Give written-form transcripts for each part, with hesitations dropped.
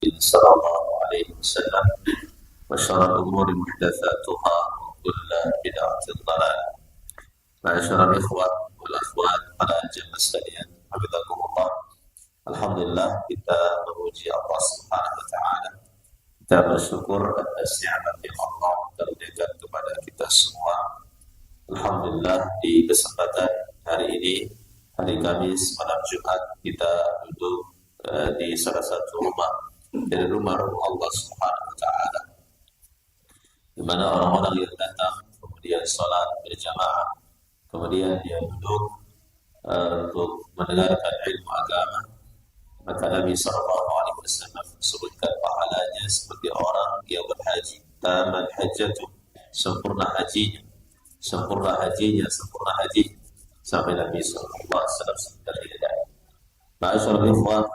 صلى الله عليه وسلم وشر الأمور محدثاتها وكل بدعة ضلالة. معاشر الإخوة والأخوات para jemaah sekalian, hafizakumullah. Alhamdulillah, kita memuji Allah Subhanahu wa taala. Kita bersyukur atas nikmat yang Allah karuniakan kepada kita semua. Alhamdulillah, di kesempatan hari ini, hari Kamis malam Jumat, kita duduk di salah satu rumah dari rumah Allah Subhanahu wa taala, di mana orang-orang yang datang kemudian sholat berjamaah, kemudian dia duduk untuk mendengarkan ilmu agama. Maka Nabi Sallallahu Alaihi Wasallam sebutkan pahalanya seperti orang yang berhaji, taman hajjatu, sempurna hajinya, sempurna hajinya, sempurna haji, sampai Nabi Sallallahu Alaihi Wasallam sebutkan ini. Ma'asyarul ikhwah,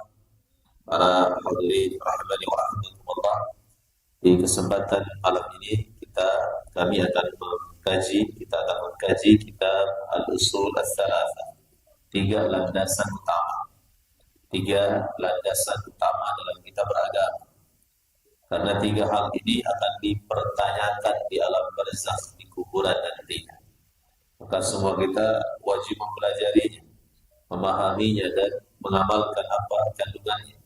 para hadirin rahimani wa rahimakumullah, di kesempatan malam ini kami akan mengkaji kitab Al-Usul Ats-Tsalatsah, tiga landasan utama dalam kita beragama. Karena tiga hal ini akan dipertanyakan di alam barzakh, di kuburan nantinya. Maka semua kita wajib mempelajarinya, memahaminya dan mengamalkan apa kandungannya.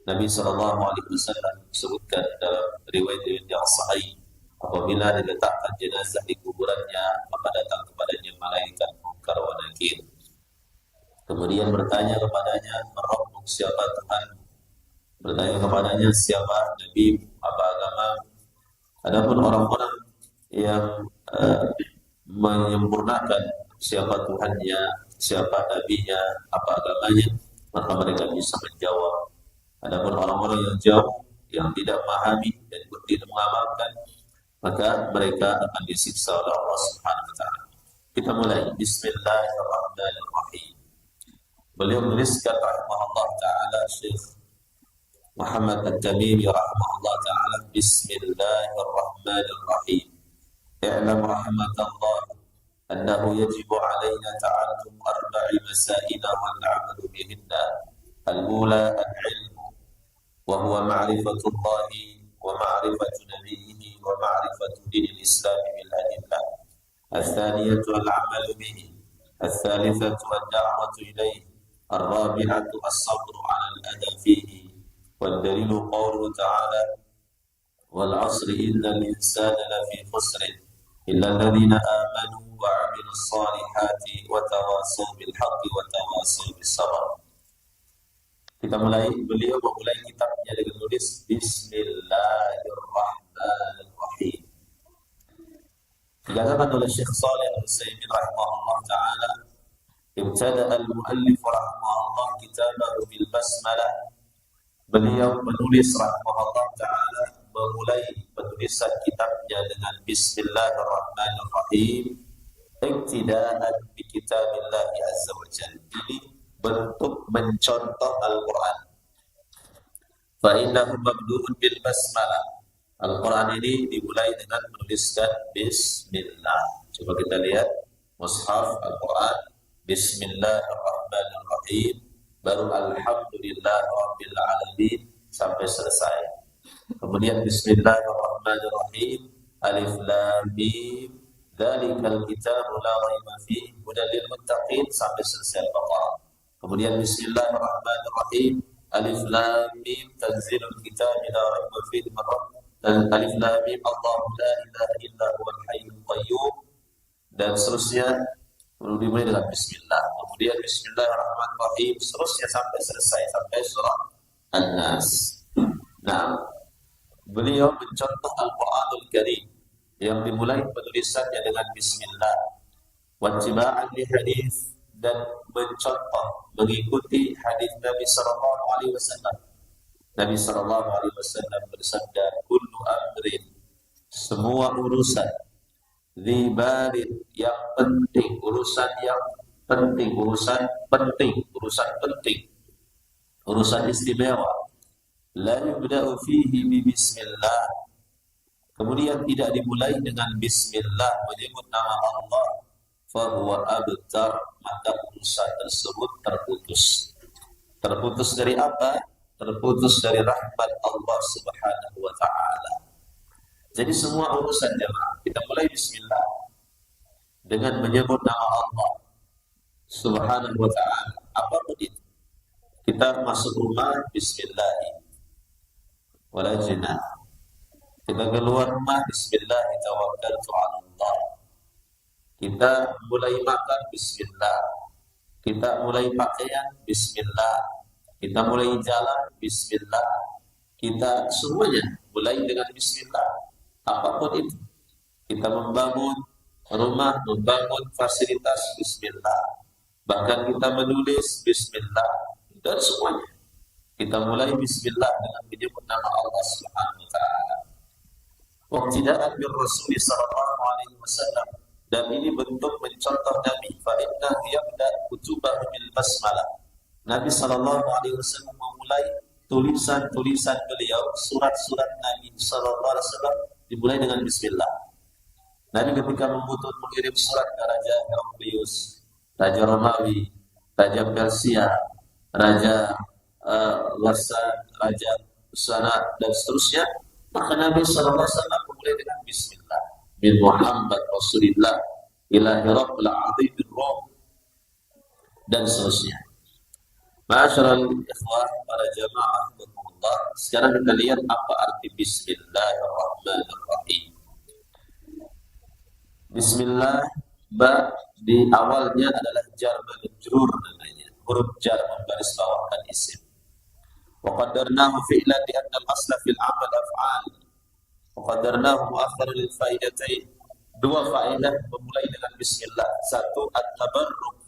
Nabi Sallallahu Alaihi Wasallam sebutkan dalam riwayat yang sahih, apabila diletakkan jenazah di kuburannya, maka datang kepadanya malaikat Munkar wa Nakir. Kemudian bertanya kepadanya, Rabbuk, siapa Tuhan? Bertanya kepadanya, siapa Nabi, apa agama? Adapun orang-orang yang menyempurnakan siapa Tuhannya, siapa Nabinya, apa agamanya, maka mereka bisa menjawab. Adapun orang-orang yang jauh, yang tidak memahami dan tidak mengamalkan, maka mereka akan disiksa oleh Allah Subhanahu wa taala. Kita mulai. Bismillahirrahmanirrahim. Beliau menuliskan rahimahullah ta'ala, Syekh Muhammad At-Tamimi rahimahullah ta'ala, Bismillahirrahmanirrahim. I'lam rahimakallah annahu yajibu alaina ta'allum arba'i masail wal 'amalu bihinna. Al-ula al-'ilmu wa huwa ma'rifatullahi wa ma'rifatu nabiyhi wa ma'rifatu dinil Islam bil adillah. Al-thaniyatu al-'amalu bihi. Al-thalithatu ad-da'watu ilayhi. الرابعة الصبر على الأذى فيه. والدليل قوله تعالى والعصر إن الإنسان لفي خسر إلا الذين آمنوا وعملوا الصالحات وتواصوا بالحق وتواصوا بالصبر. Kita mulai, beliau memulai kitabnya dengan tulis Bismillahirrahmanirrahim. Dikatakan oleh Syekh Shalih Al-Utsaimin rahimahullah ta'ala, ibtada al-muallif rahimahullah kitabahu bil basmalah. Beliau menulis rahimahullah ta'ala, memulai penulisan kitabnya dengan Bismillahirrahmanirrahim, iktidaan bi kitabillah azza wa jalla. Ini bentuk mencontoh Al-Quran. Fa innahu mabdu'un bil basmalah. Al-Quran ini dimulai dengan menuliskan Bismillah. Coba kita lihat mushaf Al-Quran, Bismillahirrahmanirrahim, baru Alhamdulillah Rabbil Alamin sampai selesai. Kemudian Bismillahirrahmanirrahim, Alif Lam Mim, Dzalikal Kitabu la raiba fihi hudan lil muttaqin sampai selesai Al-Baqarah. Kemudian Bismillahirrahmanirrahim, Alif Lam Mim, Tanzilul Kitabi la raiba fihi min Rabbik, dan Alif Lam Mim, Allahu la ilaha illa huwal hayyul qayyum, dan seterusnya. Dimulai dengan Bismillah, kemudian Bismillahirrahmanirrahim, seterusnya sampai selesai, sampai surah An-Nas. Nah, beliau mencontoh Al-Quranul Karim yang dimulai penulisannya dengan Bismillah, wattiba'an li hadis, dan mencontoh, mengikuti hadis Nabi Sallallahu Alaihi Wasallam. Nabi Sallallahu Alaihi Wasallam bersabda, kullu amrin, semua urusan, zibarin, yang penting, urusan yang penting, urusan istimewa, la yubda'u fihi bi bismillah, kemudian tidak dimulai dengan bismillah, menyebut nama Allah, fahuwa abtar, maka urusan tersebut terputus. Terputus dari apa? terputus dari rahmat Allah Subhanahu wa taala. Jadi semua urusan jemaah kita mulai bismillah dengan menyebut nama Allah Subhanahu wa taala. Apapun itu. Kita masuk rumah bismillah wala jinah. Kita keluar rumah bismillah tawakkaltu 'ala Allah. Kita mulai makan bismillah. Kita mulai pakaian bismillah. Kita mulai jalan bismillah. Kita semuanya mulai dengan bismillah. Apapun itu. Kita membangun rumah, membangun fasilitas bismillah. Bahkan kita menulis bismillah. Dan semuanya kita mulai bismillah dengan menyebut nama Allah Subhanahu wa taala. Waqtida'an bir Rasul sallallahu alaihi wasallam, dan ini bentuk mencontoh Nabi. Fa innahu yabda kutubahu bil basmalah. Nabi sallallahu alaihi wasallam memulai tulisan-tulisan beliau, surat-surat Nabi sallallahu alaihi wasallam dimulai dengan bismillah. Nabi ketika mengirim surat ke Raja Heraklius, Raja Romawi, Raja Persia, Raja Wasan, Raja Usana, dan seterusnya, maka Nabi sallallahu alaihi wasallam memulai dengan bismillah. Bin Muhammad Rasulillah ila Herakl Azim Rom, dan seterusnya. Ma'asyiral ikhwah, para jamaah rahimahumullah, sekarang kita lihat apa arti bismillahirrahmanirrahim. Bismillah, ba di awalnya adalah jar majrur namanya, huruf jar membaris bawahkan isim. Wa qaddarnahu fi'lan li anna al-asla fil 'amal af'al. Wa qaddarnahu mu'akhkharan lil faidatain. Dua faedah memulai dengan bismillah. Satu, at-tabarruk,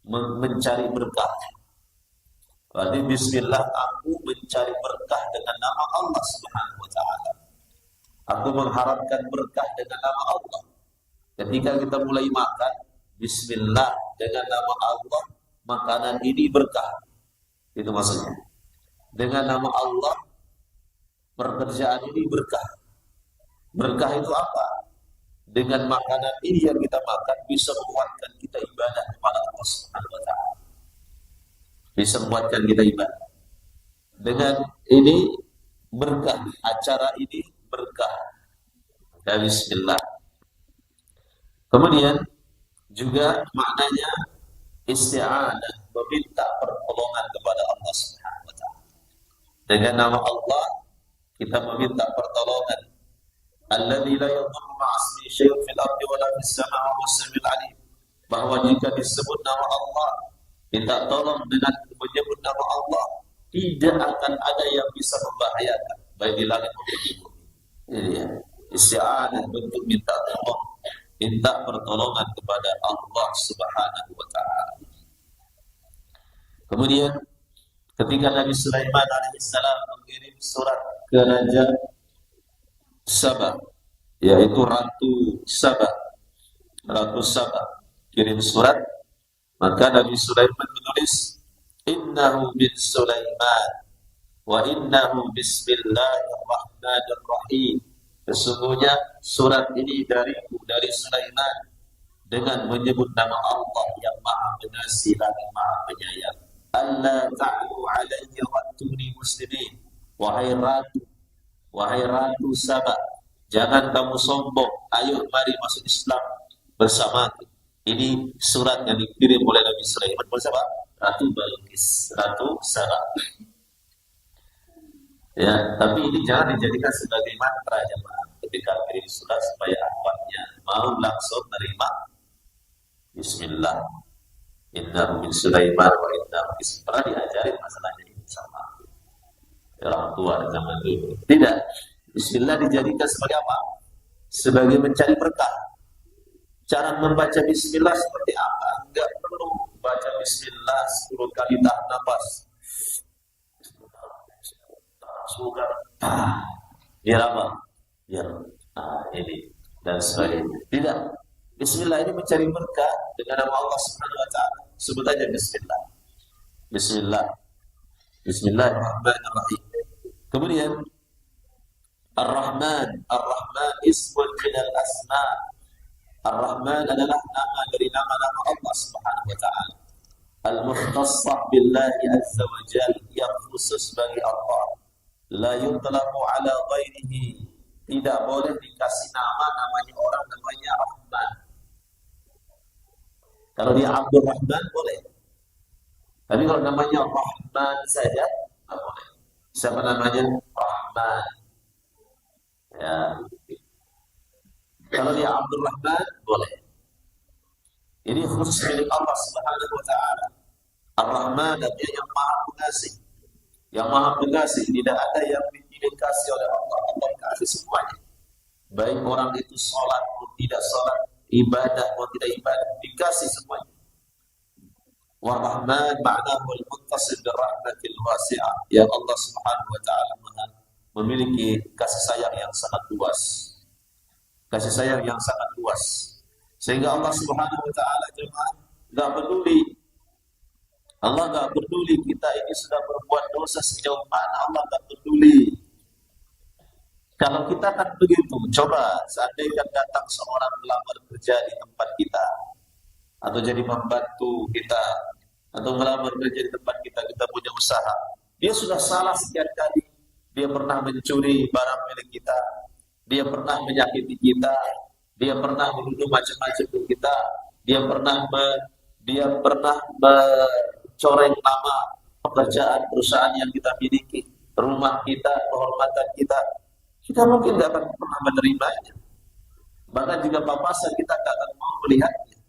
mencari berkah. Berarti bismillah, aku mencari berkah dengan nama Allah Subhanahu wa taala. Aku mengharapkan berkah dengan nama Allah. Ketika kita mulai makan, bismillah dengan nama Allah, makanan ini berkah. Itu maksudnya. Dengan nama Allah, pekerjaan ini berkah. Berkah itu apa? Dengan makanan ini yang kita makan bisa menguatkan kita ibadah kepada Allah Subhanahu wa taala. Bisa menguatkan kita ibadah. Dengan ini berkah, acara ini berkah. Dan bismillah. Kemudian juga maknanya isti'anah, meminta pertolongan kepada Allah Subhanahu wa taala. Dengan nama Allah kita meminta pertolongan. Alladzi la yadhurru ma'asmi syai'un fil ardi wa la fis sama'i wa huwas samiul 'alim. Bahwa jika disebut nama Allah, minta tolong dengan menyebut nama Allah, tidak akan ada yang bisa membahayakan baik di langit maupun di bumi. Ini ya. Isti'anah, bentuk minta tolong, minta pertolongan kepada Allah Subhanahu wa taala. Kemudian ketika Nabi Sulaiman alaihissalam mengirim surat ke Raja Saba, yaitu Ratu Saba, kirim surat, maka Nabi Sulaiman menulis, innahu min Sulaiman wa innahu bismillahirrahmanirrahim. Sesungguhnya surat ini dariku, dari Sulaiman, dengan menyebut nama Allah yang Maha Pengasih lagi Maha Penyayang. Allah ta'alu alayya wa'tuni muslimin. Wahai Ratu Saba, jangan kamu sombong, ayo mari masuk Islam bersamaku. Ini surat yang dikirim oleh Nabi Sulaiman bersama Ratu Balqis, Ratu Saba. Ya, tapi ini jangan dijadikan sebagai mantra jemaah ketika kirim surat, supaya akhwatnya mau langsung menerima bismillah. Innahu min Sulaiman wa innahu pernah diajarin masalahnya ini sama orang tua zaman dulu. Tidak, bismillah dijadikan sebagai apa? Sebagai mencari berkah. Cara membaca bismillah seperti apa? Enggak perlu baca bismillah 10 kali tahan nafas. Semoga biar apa? Biar ini dan sebagainya. Tidak. Bismillah ini mencari berkah dengan nama Allah Subhanahu wa taala. Sebut aja bismillah. Bismillah. Bismillahirrahmanirrahim. Kemudian Ar-Rahman. Ar-Rahman ismun minal asma'. Ar-Rahman adalah nama dari nama-nama Allah Subhanahu wa taala. al-mukhtassah billahi azza wa jalla, yang khusus bagi Allah. La yutlaqu ala ghairihi, tidak boleh dikasih namanya orang namanya Rahman. Kalau dia Abdul Rahman boleh, tapi kalau namanya Rahman saja tidak boleh. Siapa namanya? Rahman. Ya. Kalau dia Abdul Rahman boleh. Ini khusus milik Allah Subhanahu wa taala. Ar-Rahman, dia yang Maha Pengasih. Yang Maha Pengasih, tidak ada yang dikasih oleh Allah. Allah kasih semuanya. Baik orang itu sholat pun tidak sholat, ibadah pun tidak ibadah, dikasih semuanya. Wa-Rahman ma'nahu al-muttasil bi-rahmatil wasi'ah. Yang Allah Subhanahu wa taala memiliki kasih sayang yang sangat luas. Kasih sayang yang sangat luas. Sehingga Allah Subhanahu wa taala jemaah enggak peduli. Allah enggak peduli kita ini sudah berbuat dosa sejauh mana, Allah enggak peduli. Kalau kita kan begitu, coba seandainya datang seorang melamar kerja di tempat kita, atau jadi pembantu kita, atau melamar kerja di tempat kita, kita punya usaha. Dia sudah salah sekian kali. Dia pernah mencuri barang milik kita, dia pernah menyakiti kita, dia pernah menuduh macam-macam ke kita, dia pernah mencoreng nama pekerjaan perusahaan yang kita miliki, rumah kita, kehormatan kita. Kita mungkin tidak akan pernah menerimanya. Bahkan jika papasan kita tidak akan mau melihatnya.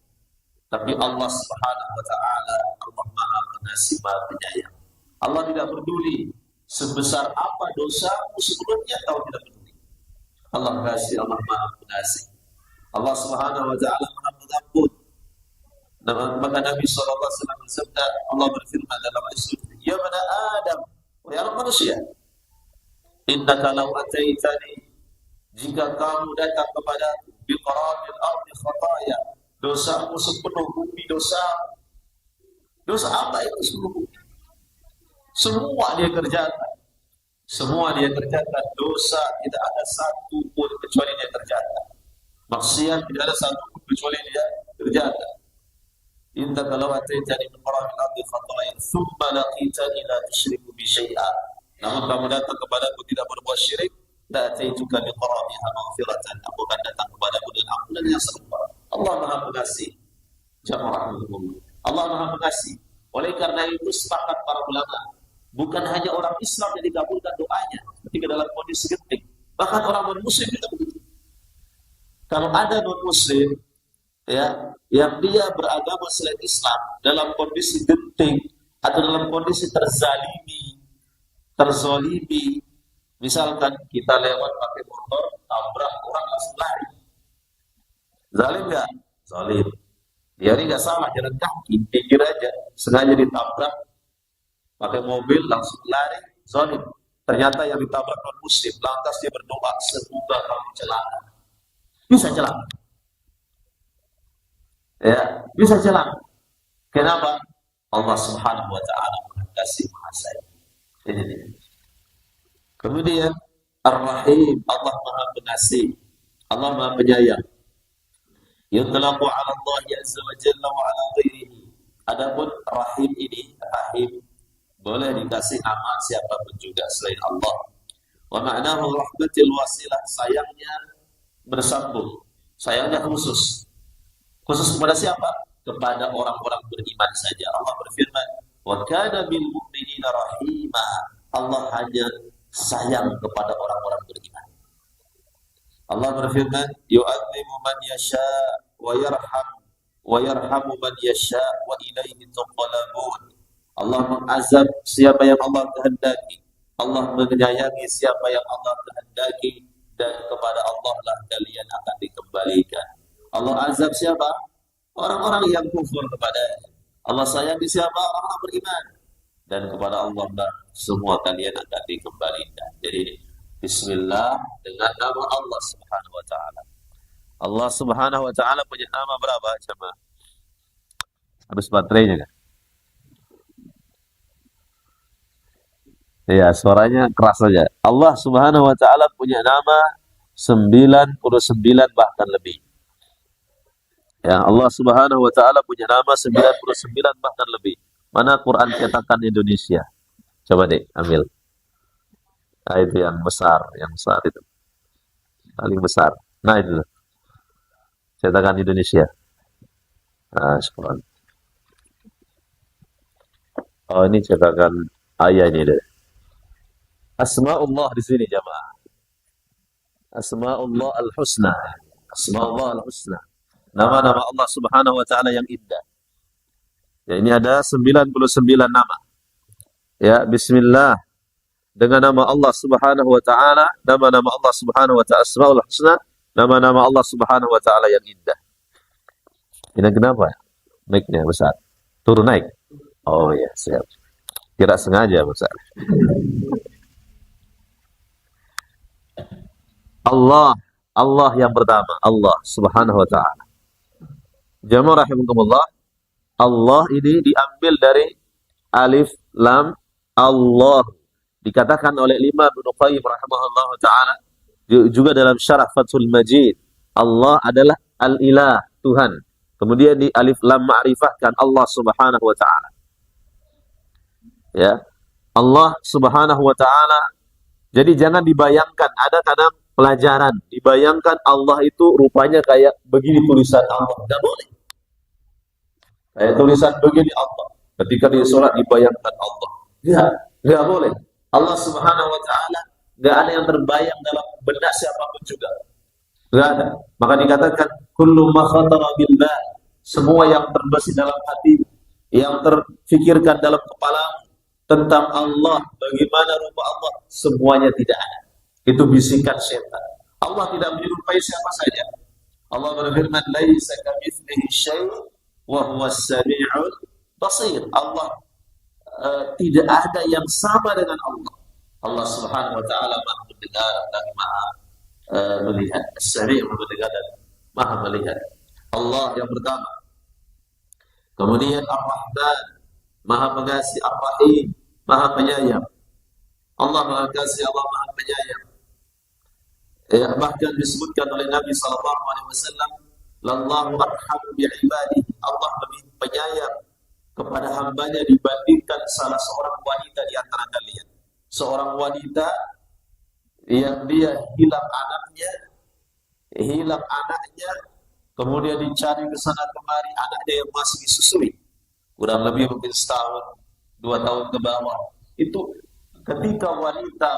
Tapi Allah Subhanahu wa taala, Allah Maha Pengasih, Maha Penyayang. Allah tidak peduli sebesar apa dosamu sebelumnya, atau tidak peduli. Allah kasih, Allah Maha Pengasih. Allah Subhanahu wa taala Maha Pengampun. Maka Nabi sallallahu alaihi wasallam bersabda, Allah berfirman dalam Al-Qur'an, "Ya bani Adam, wahai anak manusia, innaka law ataitani, jika kamu datang kepada biqaramil ardi khataya, dosamu sepenuh bumi dosa. Dosa apa itu sepenuh bumi? Semua dia kerjakan. Semua dia kerjakan. Dosa tidak ada satu pun kecuali dia kerjakan. Maksiat tidak ada satu pun kecuali dia kerjakan. Innaka law ataitani biqaramil ardi khataya, thumma laqitani la tusyriku bi syai'a. Namun kamu datang kepadaku tidak berbuat syirik, la taituka biqaramiha maghfiratan, aku akan datang kepadamu dengan ampunan yang serupa. Allah Maha Pengasih. Jamaah Allah Maha Pengasih. Oleh karena itu sepakat para ulama, bukan hanya orang Islam yang dikabulkan doanya ketika dalam kondisi genting, bahkan orang non-muslim juga begitu. Kalau ada non-muslim ya, yang dia beragama selain Islam dalam kondisi genting atau dalam kondisi terzolimi, misalkan kita lewat pakai motor, tabrak orang langsung lari. Zalim nggak? Zalim. Dia ini nggak salah, jalan kaki, pikir aja, sengaja ditabrak, pakai mobil langsung lari, zalim. Ternyata yang ditabrak non muslim, lantas dia berdoa, semoga kamu celaka. Bisa celaka. Ya, bisa celaka. Kenapa? Allah Subhanahu wa taala mengasihi Maha Sayang. Kemudian Ar-Rahim, Allah Maha Pengasih, Allah Maha Penyayang. Yutlaqu 'ala Allah azza wa jalla wa 'ala ghairihi. Adapun Rahim ini, Rahim boleh dikasih nama siapapun juga selain Allah. Wa ma'nahu rahmatil wasilah, sayangnya bersambung, sayangnya khusus. Khusus kepada siapa? Kepada orang-orang beriman saja. Allah berfirman, "Wa kana bil mu'minina rahima." Allah hanya sayang kepada orang-orang beriman. Allah berfirman, "Yu'adzimu man yasha wa yarhamu man yasha wa ilaihi tuqlabun." Allah mengazab siapa yang Allah kehendaki. Allah menyayangi siapa yang Allah kehendaki, dan kepada Allah lah kalian akan dikembalikan. Allah azab siapa? Orang-orang yang kufur kepada Allah. Sayangi siapa? Orang-orang beriman. Dan kepada Allah lah semua kalian akan dikembalikan. Jadi bismillah dengan nama Allah Subhanahu wa taala. Allah Subhanahu wa taala punya nama berapa? Coba. Habis baterainya kan? Ya, suaranya keras saja. Allah Subhanahu wa taala punya nama 99 bahkan lebih. Ya, Allah Subhanahu wa taala punya nama 99 bahkan lebih. Mana Quran cetakan Indonesia? Coba deh, ambil. Nah, itu yang besar itu, paling besar. Nah, itu cetakan Indonesia. Nah, Quran. Oh, ini cetakan ayah ini deh. Asmaullah di sini jamaah. Asmaullah al-husna. Asmaullah al-husna. Nama-nama Allah Subhanahu wa taala yang indah. Ya, ini ada 99 nama. Ya, bismillah. Dengan nama Allah Subhanahu wa taala, nama-nama Allah Subhanahu wa taala Asmaul Husna, nama-nama Allah Subhanahu wa taala yang indah. Ini kenapa? Mic-nya besar. Turun naik. Oh ya, siap. Tidak sengaja besar. Allah, Allah yang pertama, Allah Subhanahu wa taala. Jamaah rahimakumullah, Allah ini diambil dari alif lam Allah. Dikatakan oleh Imam Ibnu Qayyim rahimahullah taala juga dalam syarah Fathul Majid, Allah adalah al-ilah, Tuhan. Kemudian di alif lam ma'rifahkan Allah Subhanahu wa taala. Ya. Allah Subhanahu wa taala. Jadi jangan dibayangkan, ada kadang pelajaran dibayangkan Allah itu rupanya kayak begini tulisan Allah. Tidak boleh. Kayak tulisan begini Allah. Ketika di sholat dibayangkan Allah. Tidak boleh. Allah Subhanahu wa taala enggak ada yang terbayang dalam benak siapapun juga. Enggak ada. Maka dikatakan kullu ma khatara bil bal, semua yang terbesit dalam hati, yang terfikirkan dalam kepala tentang Allah, bagaimana rupa Allah, semuanya tidak ada. Itu bisikan setan. Allah tidak menyerupai siapa saja. Allah berfirman, "Laisa kamitslihi syai' wa huwas sami'ul basir." Allah tidak ada yang sama dengan Allah. Allah Subhanahu wa taala Maha mendengar dan Maha melihat. As-Sami' mendengar dan Maha melihat. Allah yang pertama. Kemudian Ar-Rahman, Maha Pengasih, Ar-Rahim, Maha Penyayang. Allah Maha Kasih, Allah Maha Penyayang. Ya, bahkan disebutkan oleh Nabi sallallahu alaihi wasallam, "Lallahu arhamu bi ibadihi." Allah lebih penyayang kepada hambanya dibandingkan salah seorang wanita di antara kalian. Seorang wanita yang dia hilang anaknya, kemudian dicari ke sana kemari, anaknya yang masih disusui, kurang lebih mungkin setahun, 2 tahun ke bawah. Itu ketika wanita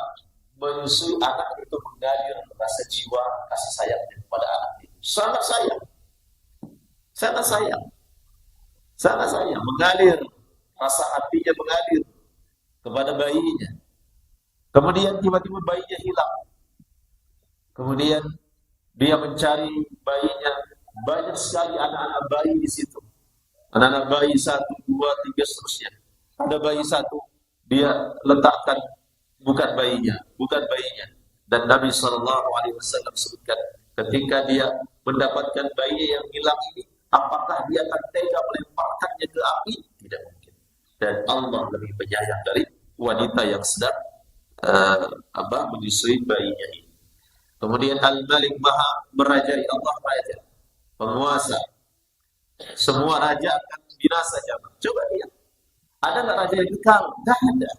menyusui anak itu mengalir rasa jiwa kasih sayangnya kepada anak itu. Sangat sayang. Sangat sayang, mengalir, rasa hatinya mengalir kepada bayinya. Kemudian tiba-tiba bayinya hilang. Kemudian dia mencari bayinya, banyak sekali anak-anak bayi di situ. Anak-anak bayi 1, 2, 3 seterusnya. Ada bayi 1, dia letakkan bukan bayinya. Dan Nabi sallallahu alaihi wasallam sebutkan, ketika dia mendapatkan bayi yang hilang ini, apakah dia akan tega melemparkannya ke api? Tidak mungkin. Dan Allah lebih penyayang dari wanita yang sedang menyusui bayinya ini. Kemudian Al-Malik, Maha merajai, Allah raja, penguasa. Semua raja akan binasa. Coba lihat, ada nggak raja yang kekal? Tidak ada.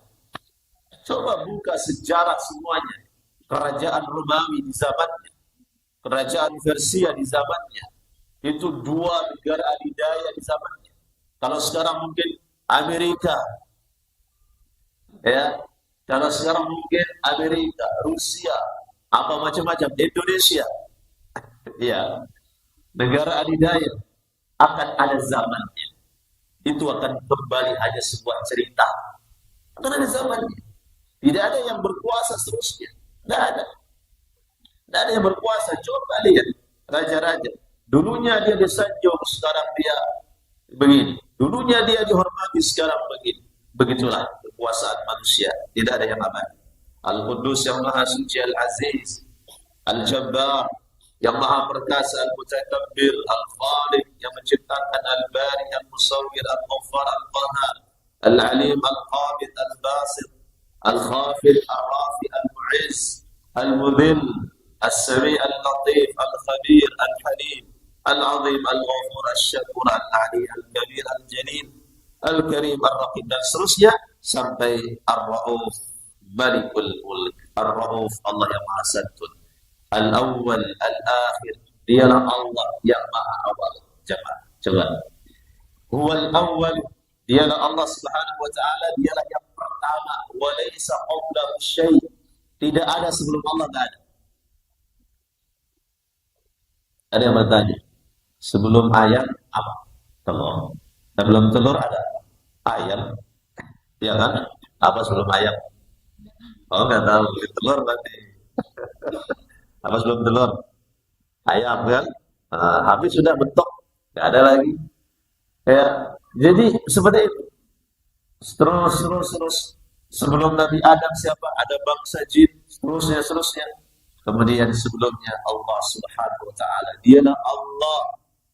Coba buka sejarah semuanya. Kerajaan Romawi di zamannya, kerajaan Persia di zamannya, itu 2 negara adidaya di zamannya. Kalau sekarang mungkin Amerika, ya. Kalau sekarang mungkin Amerika, Rusia, apa macam-macam, Indonesia, ya, negara adidaya, akan ada zamannya. Itu akan kembali hanya sebuah cerita. Akan ada zamannya. Tidak ada yang berkuasa seterusnya. Tidak ada yang berkuasa. Coba lihat raja-raja. Dulunya dia disanjung, sekarang dia begini. Dulunya dia dihormati, sekarang begini. Begitulah kekuasaan manusia. Tidak ada yang abadi. Al-Qudus yang Maha Suci, Al-Aziz, Al-Jabbar yang Maha Perkasa, Al-Mutakabbir, Al-Khaliq yang menciptakan, Al-Bari, Al-Musawwir, Al-Ghaffar, Al-Qahhar, Al-Alim, Al-Qabid, Al-Basit, Al-Khafid, Al-Rafi, Al-Mu'izz, Al-Mudhill, Al-Sami', Al-Latif, Al-Khabir, Al-Halim, Al-Azim, Al-Ghafur, Al-Shakur, Al-Ali, Al-Kabir, Al-Jalil, Al-Karim, Ar-Raqib, dan seterusnya sampai Ar-Rauf, Malikul Mulk. Ar-Rauf, Allah yang Maha Santun. Al-Awwal, Al-Akhir, dialah Allah yang Maha Awal. Jangan. Huwal Awwal, dialah Allah Subhanahu wa taala, dialah yang pertama. Wa laisa qablahu syai', tidak ada sebelum Allah, tidak ada. Ada yang bertanya, sebelum ayam apa? Telur. Sebelum telur ada ayam, ya kan? Apa sebelum ayam? Oh, nggak tahu. Beli telur nanti. Apa sebelum telur? Ayam kan? Nah, habis sudah bentuk, nggak ada lagi. Ya, jadi seperti itu. Terus. Sebelum Nabi Adam siapa? Ada bangsa jin. Seterusnya. Kemudian sebelumnya Allah Subhanahu wa taala. Dialah Allah,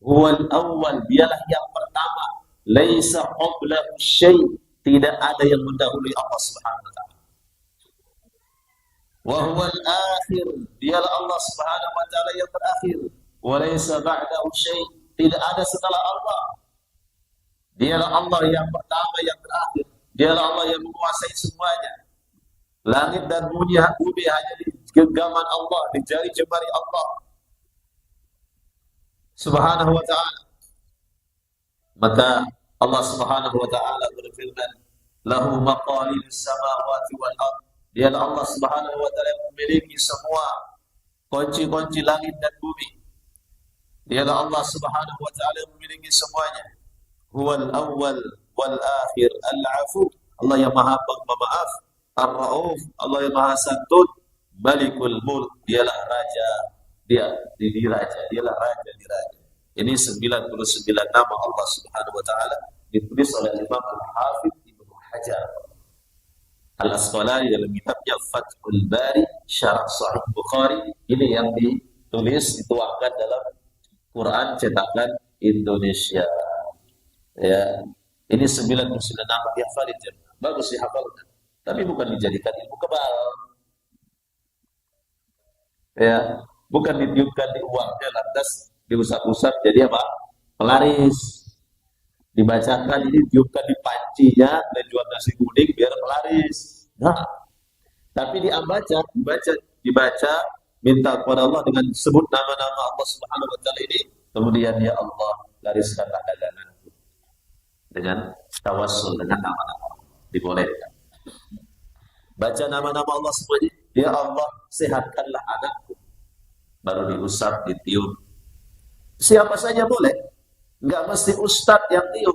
huwal awwal, dialah yang pertama. Laisa qablahu syai', tidak ada yang mendahului Allah Subhanahu wa taala. Wa huwal akhir, dialah Allah Subhanahu wa taala yang terakhir. Wa laisa ba'dahu syai', tidak ada setelah Allah. Dialah Allah yang pertama, yang terakhir. Dialah Allah yang menguasai semuanya. Langit dan bumi hanya di genggaman Allah, di jari jemari Allah Subhanahu wa ta'ala. Maka Allah Subhanahu wa ta'ala berfirman, lahu maqalidus samawati wal ardh, dialah Allah Subhanahu wa ta'ala yang memiliki semua kunci-kunci langit dan bumi. Dialah Allah Subhanahu wa ta'ala yang memiliki semuanya. Huwal awwal wal akhir, al-afu, Allah yang Maha Pemaaf, Ar-Rauf, Allah yang Maha Santun, Malikul Mulk, dialah raja, dialah raja di raja. Ini 99 nama Allah Subhanahu wa taala ditulis oleh Imam Al-Hafidz Ibnu Hajar Al-Asqalani dalam kitabnya Fathul Bari Syarah Sahih Bukhari. Ini yang ditulis, dituangkan dalam Quran cetakan Indonesia. Ya, ini 99 nama dihafalin, bagus dihafalkan, tapi bukan dijadikan ilmu kebal. Ya, bukan ditiupkan di uangnya lantas diusap-usap jadi apa? Pelaris. Dibacakan ini, tiupkan di pancinya dan jual nasi kuning biar pelaris. Nah, tapi dibaca, minta kepada Allah dengan sebut nama-nama Allah Subhanahu wa taala ini, kemudian ya Allah, lariskanlah daganganku dengan tawassul dengan nama-nama, dibolehkan. Baca nama-nama Allah semuanya, ya Allah, sehatkanlah anakku, baru diusap, ditiup. Siapa saja boleh, nggak mesti ustadz yang niup.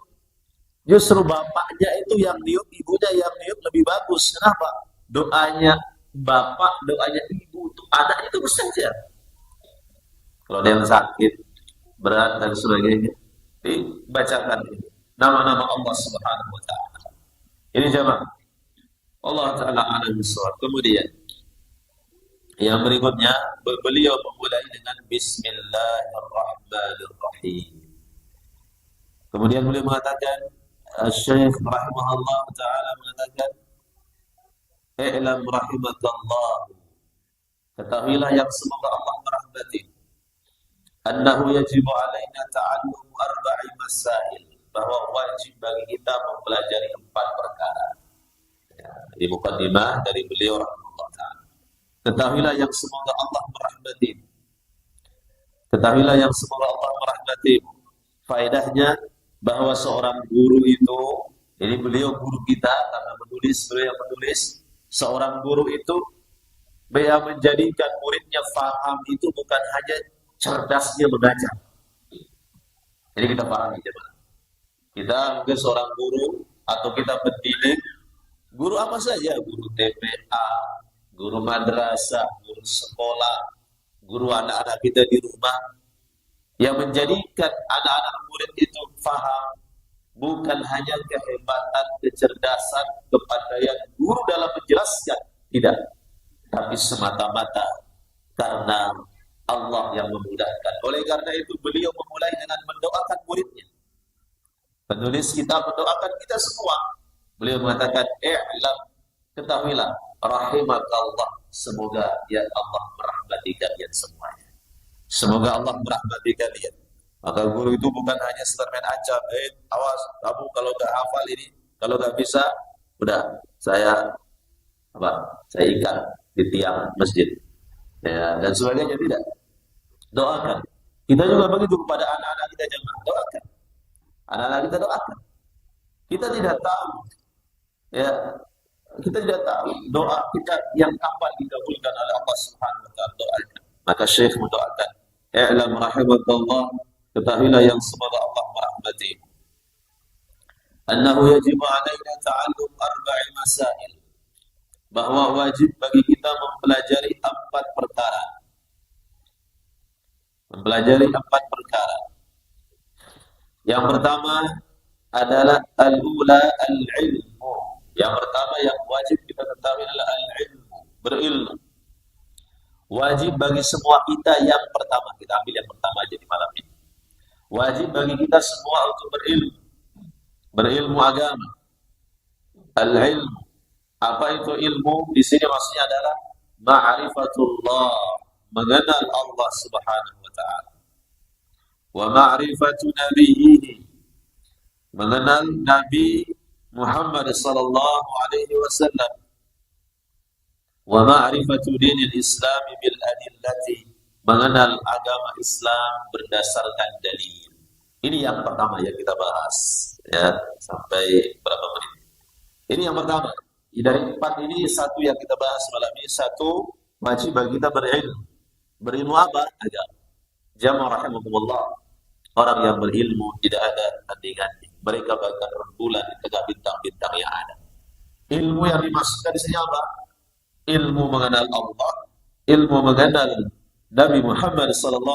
Justru bapaknya itu yang niup, ibunya yang niup lebih bagus. Kenapa? Doanya bapak, doanya ibu untuk anaknya itu saja. Kalau ada yang sakit, berat dan sebagainya, dibacakan nama-nama Allah Subhanahu wa taala. Ini jemaah, Allah taala alam bisawab. Kemudian yang berikutnya, beliau memulai dengan Bismillahirrahmanirrahim. Kemudian beliau mengatakan, Syekh rahimahullah ta'ala mengatakan, I'lam rahimakallah, ketahuilah yang semoga Allah merahmati, annahu yajibu alaina ta'allum arba'i masail, bahwa wajib bagi kita mempelajari 4 perkara. Ya, di mukadimah dari beliau rahimahullah ta'ala. Ketahuilah yang semoga Allah merahmati. Ketahuilah yang semoga Allah merahmati. Faedahnya bahwa seorang guru itu, ini beliau guru kita karena beliau yang menulis, seorang guru itu dia menjadikan muridnya faham itu bukan hanya cerdasnya mengajar. Jadi kita pahami jemaah. Kita mungkin seorang guru atau kita pendidik, guru apa saja, guru TPA, guru madrasah, guru sekolah, guru anak-anak kita di rumah, yang menjadikan anak-anak murid itu faham bukan hanya kehebatan, kecerdasan, kepandaian guru dalam menjelaskan, tidak, tapi semata-mata karena Allah yang memudahkan. Oleh karena itu beliau memulai dengan mendoakan muridnya. Penulis kitab mendoakan kita semua. Beliau mengatakan, i'lam, ketahuilah, rahimakallah, semoga ya Allah merahmati kalian semuanya. Semoga Allah merahmati kalian. Maka guru itu bukan hanya sekedar main ancam, awas kamu kalau nggak hafal ini, kalau nggak bisa, udah saya apa? Saya ikat di tiang masjid, ya dan sebagainya tidak. Doakan. Kita juga begitu kepada anak-anak kita jemaah, doakan. Anak-anak kita doakan. Kita tidak tahu, ya kita tidak tahu doa kita yang kapan dikabulkan oleh Allah Subhanahu wa taala doanya. Maka Syekh mendoakan, "I'lam rahimakallah, ketahuilah yang semoga Allah merahmati. Annahu yajibu alaina ta'allum arba'i masail." Bahwa wajib bagi kita mempelajari empat perkara. Mempelajari empat perkara. Yang pertama adalah al-ula al-ilmu. Yang pertama yang wajib kita ketahui adalah al-ilmu, berilmu. Wajib bagi semua kita yang pertama, kita ambil yang pertama aja di malam ini. Wajib bagi kita semua untuk berilmu. Berilmu agama. Al-ilmu. Apa itu ilmu? Di sini maksudnya adalah ma'rifatullah, mengenal Allah Subhanahu wa taala. Wa ma'rifatu nabiyhi, mengenal Nabi Muhammad sallallahu alaihi wasallam. Wa ma'rifatu dinil Islam bil adillati, mengenal agama Islam berdasarkan dalil. Ini yang pertama yang kita bahas, ya, sampai berapa menit. Ini yang pertama. Dari empat ini satu yang kita bahas malam ini, satu wajib bagi kita berilmu. Berilmu apa? Agama. Jamaah rahimakumullah. Orang yang berilmu tidak ada tandingannya. Mereka bahkan rembulan di tengah bintang-bintang yang ada. Ilmu yang dimaksudkan di sini apa? Ilmu mengenal Allah, ilmu mengenal Nabi Muhammad SAW,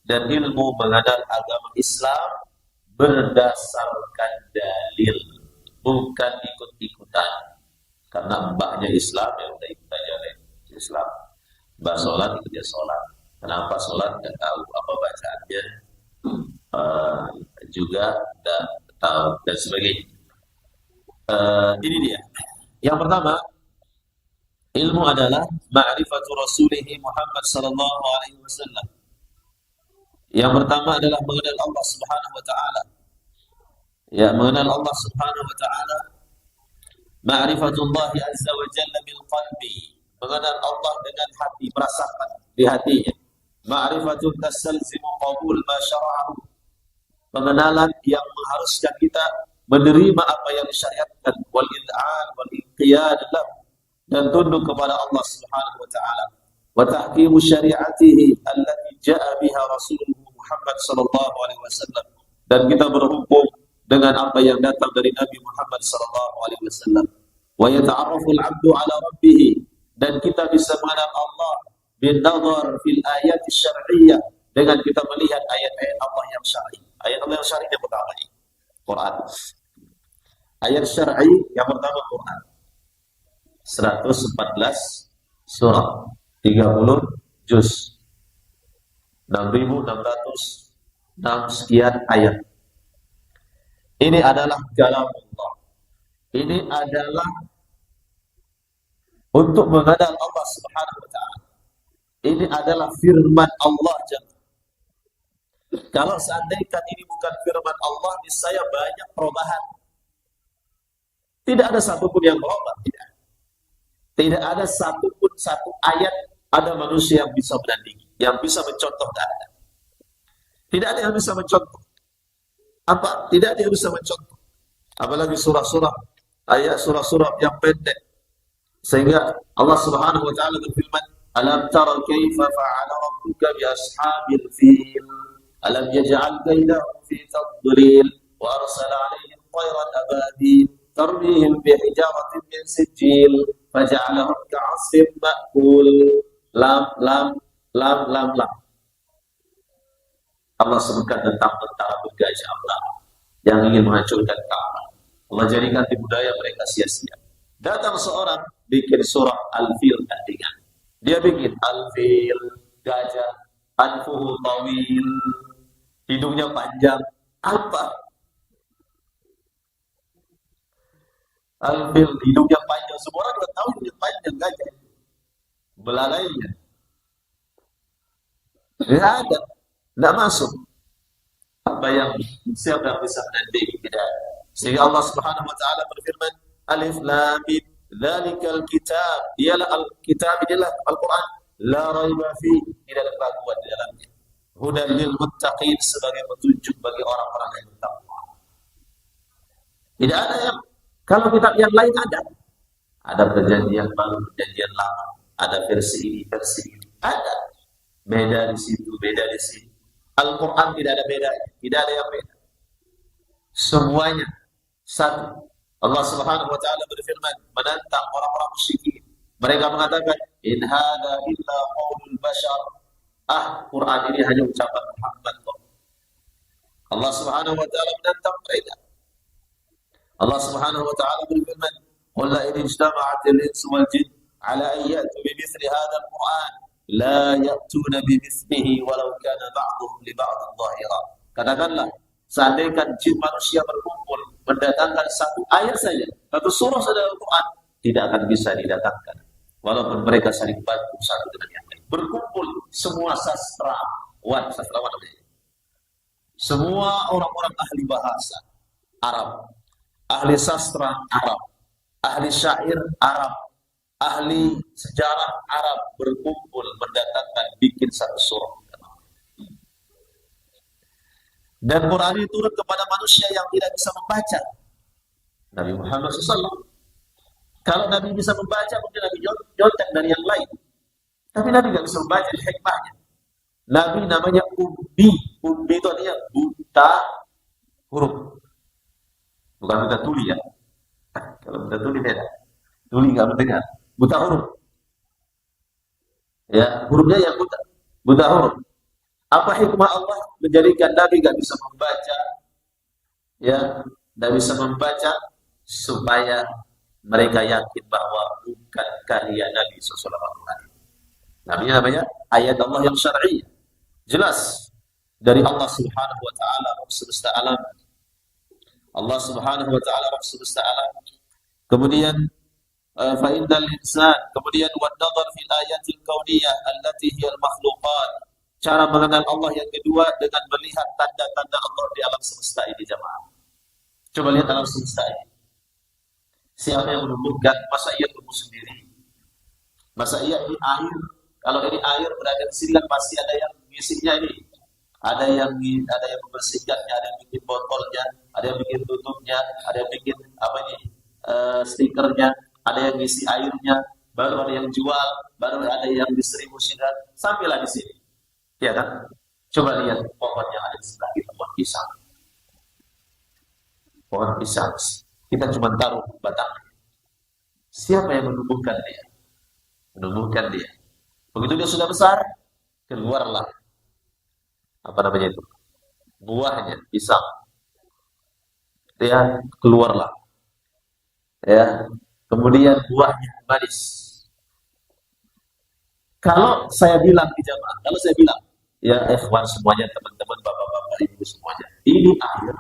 dan ilmu mengenal agama Islam berdasarkan dalil, bukan ikut-ikutan. Karena mbaknya Islam ya udah ikut aja Islam. Mbak sholat ikut dia sholat. Kenapa sholat nggak tahu, apa bacaannya juga nggak tahu dan sebagainya. Ini dia. Yang pertama, ilmu adalah ma'rifatu Rasulih Muhammad sallallahu alaihi wasallam. Yang pertama adalah mengenal Allah Subhanahu wa taala. Ya, mengenal Allah Subhanahu wa taala. Ma'rifatullah azza wa jalla bil qalbi. Mengenal Allah dengan hati, merasakan di hatinya. Ma'rifatul tastalzimu qabul ma syara'ahu. Pengenalan yang mengharuskan kita menerima apa yang disyariatkan, wal id'an wal inqiyad lahu, dan tunduk kepada Allah Subhanahu wa taala. Wa tahkimu syari'atihi allati ja'a biha Rasulullah Muhammad sallallahu alaihi wasallam, dan kita berhukum dengan apa yang datang dari Nabi Muhammad sallallahu alaihi wasallam. Wa yata'arrafu al-'abdu 'ala rabbih, dan kita bisa mengenal Allah bin nazar fil ayat syar'iyyah, dengan kita melihat ayat-ayat Allah yang syar'i. Ayat Allah yang syar'i yang pertama ini Quran. Ayat syar'i yang pertama Quran. 114 surah, 30 juz, 6.606 sekian ayat. Ini adalah kalam Allah. Ini adalah untuk mengenal Allah Subhanahu wa taala. Ini adalah firman Allah. Kalau seandainya ini bukan firman Allah, niscaya banyak perubahan. Tidak ada satupun yang berubah, tidak. Tidak ada satupun satu ayat ada manusia yang bisa menandingi, yang bisa mencontoh, tidak ada. Tidak ada yang bisa mencontoh. Apa? Tidak ada yang bisa mencontoh. Apalagi surah-surah, ayat surah-surah yang pendek. Sehingga Allah Subhanahu wa taala berfirman, "Alam tara kaifa fa'ala rabbuka bi ashabil fil? Alam yaj'al kaidahum fi tadlil wa arsala 'alaihim tayran ababil tarmihim bi hijaratin min sijil faj'alahum ka'asfin ma'kul." Lam. Allah sebutkan tentang tentara bergajah Allah yang ingin menghancurkan Ka'bah. Allah jadikan di budaya mereka sia-sia. Datang seorang bikin surah Al-Fil tandingan. Dia bikin Al-Fil, gajah, anfuhu tawil, hidungnya panjang. Apa? Al-Fil, hidungnya panjang. Semua orang juga tahu hidungnya panjang gajah. Belalainya. Tidak ada. Tidak masuk. Bayang, siapa yang bisa menandingi? Tidak. Sehingga Allah Subhanahu wa taala berfirman, Alif Lam Mim, dzalikal kitab, dialah al-kitab, dialah Al-Qur'an, la raiba fi, tidak ada keraguan di dalamnya. Hudan lil muttaqin, sebagai petunjuk bagi orang-orang yang bertakwa. Tidak ada yang, kalau kitab yang lain ada. Ada perjanjian baru, perjanjian lama, ada versi ini, versi ini. Ada. Beda di situ, beda di sini. Al-Quran tidak ada bedanya, tidak ada yang beda. Semuanya satu. Allah Subhanahu wa taala berfirman menantang orang-orang musyrikin. Mereka mengatakan, "In hadza illa qaulul bashar." Quran ini hanya ucapan Muhammad kok. Allah Subhanahu wa taala menantang mereka. Allah Subhanahu wa taala berfirman, "Qul la in ijtama'atil insu wal jin ala an ya'tu bimithli hadzal Qur'an la ya'tuna bimithlihi walau kana ba'dhum li ba'dhin dhahira." Katakanlah, seandainya jin manusia berkumpul mendatangkan satu ayat saja, satu surah saja Al-Quran, tidak akan bisa didatangkan walaupun mereka saling bantu satu dengan yang lain. Berkumpul semua sastrawan namanya. Semua orang-orang ahli bahasa Arab, ahli sastra Arab, ahli syair Arab, ahli sejarah Arab berkumpul mendatangkan bikin satu surah. Dan Quran itu turun kepada manusia yang tidak bisa membaca. Nabi Muhammad SAW. Kalau Nabi bisa membaca, mungkin Nabi jontek dari yang lain. Tapi Nabi tidak bisa membaca, di hikmahnya. Nabi namanya ummi. Ummi itu artinya buta huruf. Bukan buta tuli ya. Kalau buta tuli beda. Tuli nggak mendengar. Buta huruf. Ya, hurufnya yang buta. Buta huruf. Apa hikmah Allah menjadikan Nabi nggak bisa membaca? Ya, nggak bisa membaca supaya mereka yakin bahwa bukan karya Nabi SAW. Nabi namanya ayat Allah yang syar'i, jelas dari Allah Subhanahu wa taala, Rabb semesta alam. Allah Subhanahu wa taala, Rabb semesta alam. Kemudian fa innal insan, kemudian wan nadhar fil ayatil kauniyah allati hiya al makhluqat. Cara mengenal Allah yang kedua dengan melihat tanda-tanda Allah di alam semesta ini, jemaah. Coba lihat alam semesta ini. Siapa yang menumbuhkan? Masa ia tumbuh sendiri? Masa ia ini air? Kalau ini air berada di sini kan pasti ada yang ngisinya ini. Ada yang membersihkannya, ada yang bikin botolnya, ada yang bikin tutupnya, ada yang bikin apa ini stikernya, ada yang ngisi airnya, baru ada yang jual, baru ada yang distribusikan, sampailah di sini. Ya kan? Coba lihat pohon yang ada di sebelah kita, pohon pisang. Pohon pisang. Kita cuma taruh batangnya. Siapa yang menumbuhkan dia? Menumbuhkan dia. Begitu dia sudah besar, keluarlah apa namanya itu? Buahnya, pisang. Dia keluarlah. Ya. Kemudian buahnya manis. Kalau saya bilang di jamaah, kalau saya bilang, ya ikhwan semuanya, teman-teman, bapak-bapak, ibu semuanya, ini air,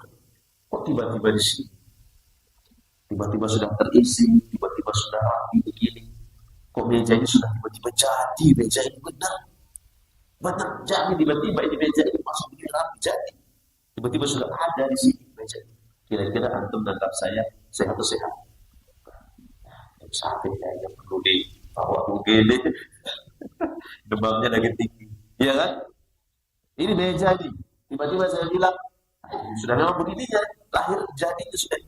kok tiba-tiba di sini? Tiba-tiba sudah terisi, tiba-tiba sudah rapi begini. Kok meja ini sudah tiba-tiba jadi, meja ini benar. Benar, jadi tiba-tiba ini meja ini masuk begini rapi, jadi. Tiba-tiba sudah ada di sini meja ini. Kira-kira antum menganggap saya sehat atau sehat? Sakit kayaknya perlu dibawa UGD. Demamnya lagi tinggi. Iya kan? Ini meja ini. Tiba-tiba saya bilang, sudah memang begininya, lahir jadi itu sudah.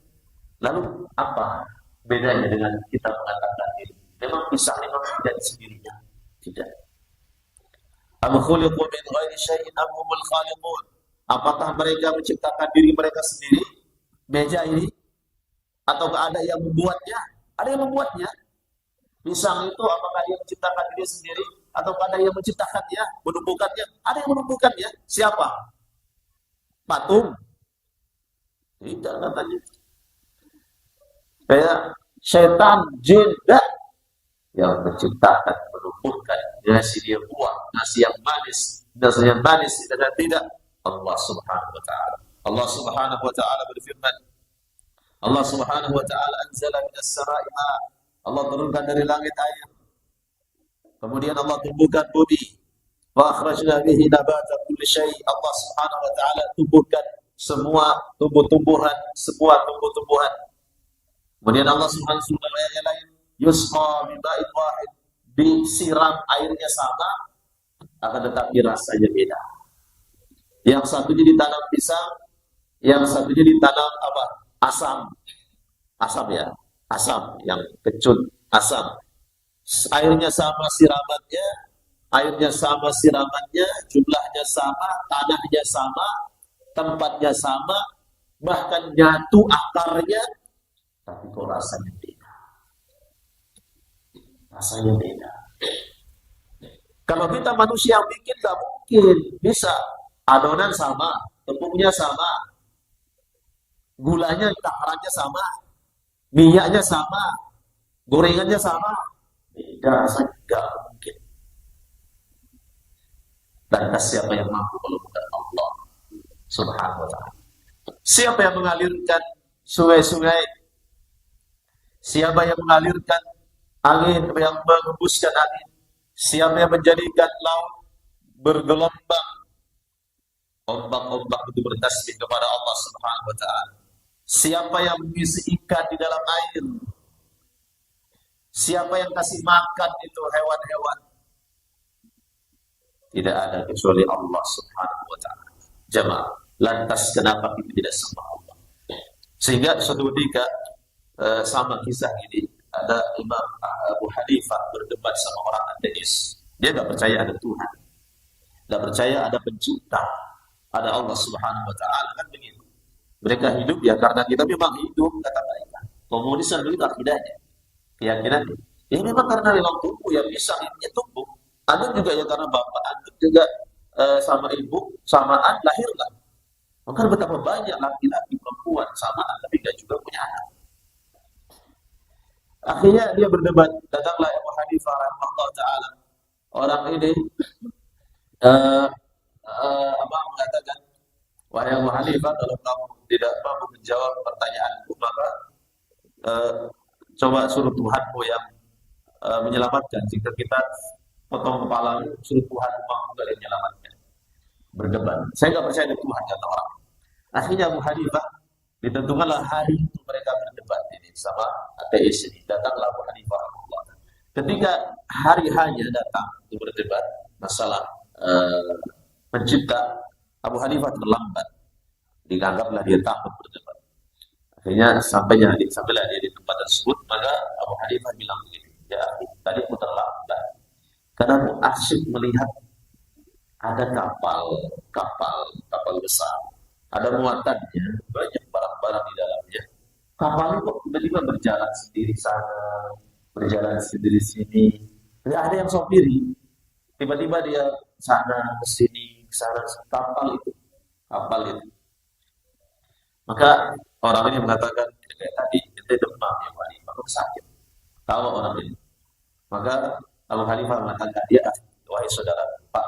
Lalu apa bedanya dengan kita mengatakan ini? Memang pisang memang tidak sendirinya. Tidak. Am khuliqu min ghairi syai'in am humul khaliqun? Apakah mereka menciptakan diri mereka sendiri? Meja ini? Atau ada yang membuatnya? Ada yang membuatnya. Pisang itu apakah dia menciptakan diri sendiri? Atau ada yang menciptakannya, menumbuhkannya? Ada yang menumbuhkannya. Siapa? Patung? Tidak katanya. Kayak setan, jin, yang menciptakan, menumbuhkan, ngasih dia buah, ngasih yang manis, tidak. Allah Subhanahu wa taala. Allah Subhanahu wa taala berfirman, Allah Subhanahu wa taala anzala minas sama'i ma. Allah turunkan dari langit air. Kemudian Allah tumbuhkan bumi. Wa akhrajna bihi nabata kulli syai'. Allah Subhanahu wa taala tumbuhkan semua tumbuh-tumbuhan, sebuah tumbuh-tumbuhan. Kemudian Allah Subhanahu wa taala yang lain, yusqa bima'in wahid, disiram airnya sama, akan tetapi rasanya beda. Yang satunya ditanam pisang, yang satunya ditanam apa? Asam. Asam ya, asam yang kecut, asam. Airnya sama siramannya, jumlahnya sama, tanahnya sama, tempatnya sama, bahkan nyatu akarnya, tapi kok rasanya beda. Rasanya beda. Kalau kita manusia yang bikin, gak mungkin bisa. Adonan sama, tepungnya sama, gulanya, takarannya sama, minyaknya sama, gorengannya sama, beda rasanya, gak mungkin. Lantas siapa yang mampu kalau bukan Allah Subhanahu wa ta'ala? Siapa yang mengalirkan sungai-sungai? Siapa yang mengalirkan angin, yang mengembuskan angin? Siapa yang menjadikan laut bergelombang? Ombak-ombak itu bertasbih kepada Allah Subhanahu wa ta'ala. Siapa yang mengisi ikan di dalam air? Siapa yang kasih makan itu hewan-hewan? Tidak ada kecuali Allah Subhanahu wa ta'ala. Jemaah, lantas kenapa kita tidak sembah Allah? Sehingga suatu ketika sama kisah ini, ada Imam Abu Hanifah berdebat sama orang ateis. Dia tidak percaya ada Tuhan, tidak percaya ada pencipta, ada Allah Subhanahu wa ta'ala, kan begitu. Mereka hidup ya karena kita memang hidup, kata mereka. Komunis dulu itu akidahnya, keyakinannya. Ya memang karena memang tumbuh, ya bisa hidupnya tumbuh. Ada juga ya karena bapak, ada juga sama ibu, samaan lahirlah. Maka betapa banyak laki-laki perempuan samaan, tapi tidak juga punya anak. Akhirnya dia berdebat, datanglah Abu Hanifah rahimahullah ta'ala. Orang ini mengatakan, wahai Abu Hanifah, kalau kamu tidak mampu menjawab pertanyaanku, maka coba suruh Tuhanmu yang menyelamatkan. Jika kita potong kepala, suruh Tuhan mampu yang menyelamatkan. Berdebat. Saya nggak percaya ada Tuhan, kata orang. Akhirnya Abu Hanifah, ditentukanlah hari itu mereka berdebat ini sama ateis ini. Datanglah Abu Hanifah rahimahullah. Ketika hari hanya datang untuk berdebat masalah pencipta, Abu Hanifah terlambat. Dianggaplah dia takut berdebat. Akhirnya sampailah dia di tempat tersebut, maka Abu Hanifah bilang begini, ya tadi aku terlambat karena aku asyik melihat ada kapal besar, ada muatannya, banyak barang-barang di dalamnya. Kapal itu kok tiba-tiba berjalan sendiri sana, berjalan sendiri sini. Tidak ada yang sopiri. Tiba-tiba dia sana ke sini, sana kapal itu. Maka orang ini mengatakan, kayak tadi kita demam ya Pak, aku sakit. Tahu orang ini. Maka Abu Hanifah mengatakan dia, wahai saudara, Pak,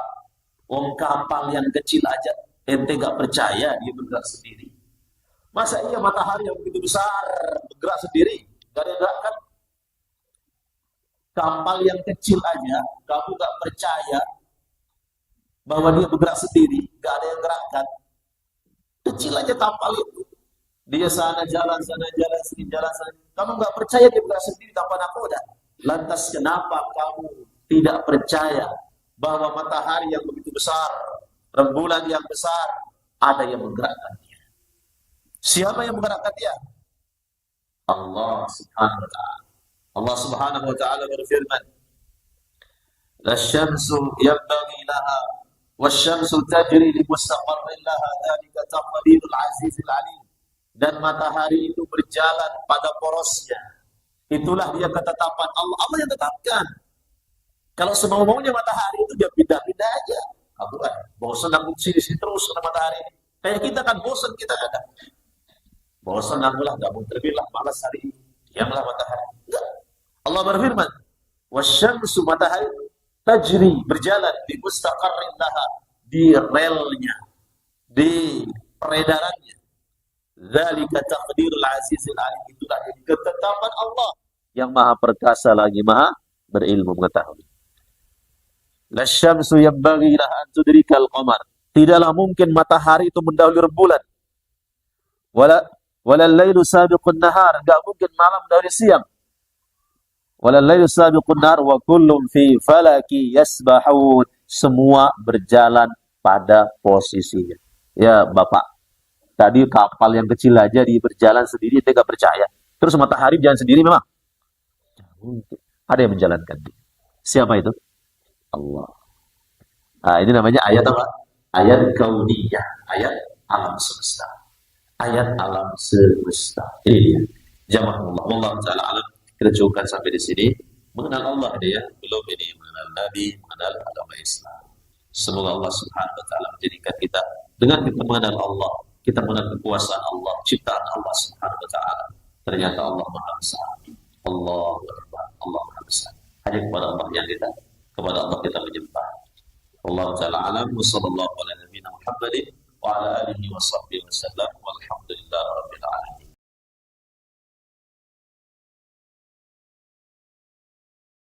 kapal yang kecil aja ente gak percaya dia bergerak sendiri. Masa iya matahari yang begitu besar bergerak sendiri, gak ada yang gerakkan? Kapal yang kecil aja kamu gak percaya bahwa dia bergerak sendiri, gak ada yang gerakkan. Kecil aja kapal itu, dia sana jalan sini jalan sana. Kamu gak percaya dia bergerak sendiri tanpa nakoda. Lantas kenapa kamu tidak percaya bahwa matahari yang begitu besar, rembulan yang besar, ada yang menggerakkan dia? Siapa yang menggerakkan dia? Allah Subhanahu wa ta'ala. Allah Subhanahu wa ta'ala berfirman, "Asy-syamsu yanbaghi laha wasy-syamsu tajri li mustaqarrin laha, dzalika taqdirul 'azizil 'alim." Dan matahari itu berjalan pada porosnya. Itulah dia ketetapan Allah. Allah yang tetapkan. Kalau semau-maunya matahari itu dia pindah-pindah aja. Kamu kan bosan aku sini terus sama matahari. Kayak kita kan bosan kita kadang. Bosan aku lah, gabung terbilah, malas hari ini. Diamlah matahari. Enggak. Allah berfirman, wasyamsu, matahari tajri, berjalan di mustaqarrin laha, di relnya, di peredarannya. Dzalika taqdirul 'azizil 'alim. Itulah ketetapan Allah yang maha perkasa lagi maha berilmu mengetahui. Lasyamsu yanbaghi laha an tudrikal qamar. Tidaklah mungkin matahari itu mendahului rembulan. Wala walal lailu sabiqun nahar, enggak mungkin malam mendahului siang. Walal lailu sabiqun nahar wa kullum fi falaki yasbahun. Semua berjalan pada posisinya. Ya, Bapak, tadi kapal yang kecil aja di berjalan sendiri, dia nggak percaya. Terus matahari jalan sendiri memang? Mungkin. Ada yang menjalankan. Siapa itu? Allah. Nah, ini namanya ayat apa? Ayat kauniyah, ayat alam semesta. Ayat alam semesta. Ini dia. Jamaah Allah. Allah Ta'ala alam. Kita cukupkan sampai di sini. Mengenal Allah dia, belum ini mengenal Nabi, mengenal agama Islam. Semoga Allah Subhanahu wa taala menjadikan kita dengan kita mengenal Allah, kita mengenal kekuasaan Allah, ciptaan Allah Subhanahu wa taala. Ternyata Allah Maha Besar. Allahu Akbar. Allah Maha Besar. Hanya kepada Allah yang kepada Allah kita menyembah. Allah taala alam wa sallallahu ala nabiyina Muhammadin wa ala alihi wa sahbihi wasallam walhamdulillahi rabbil alamin.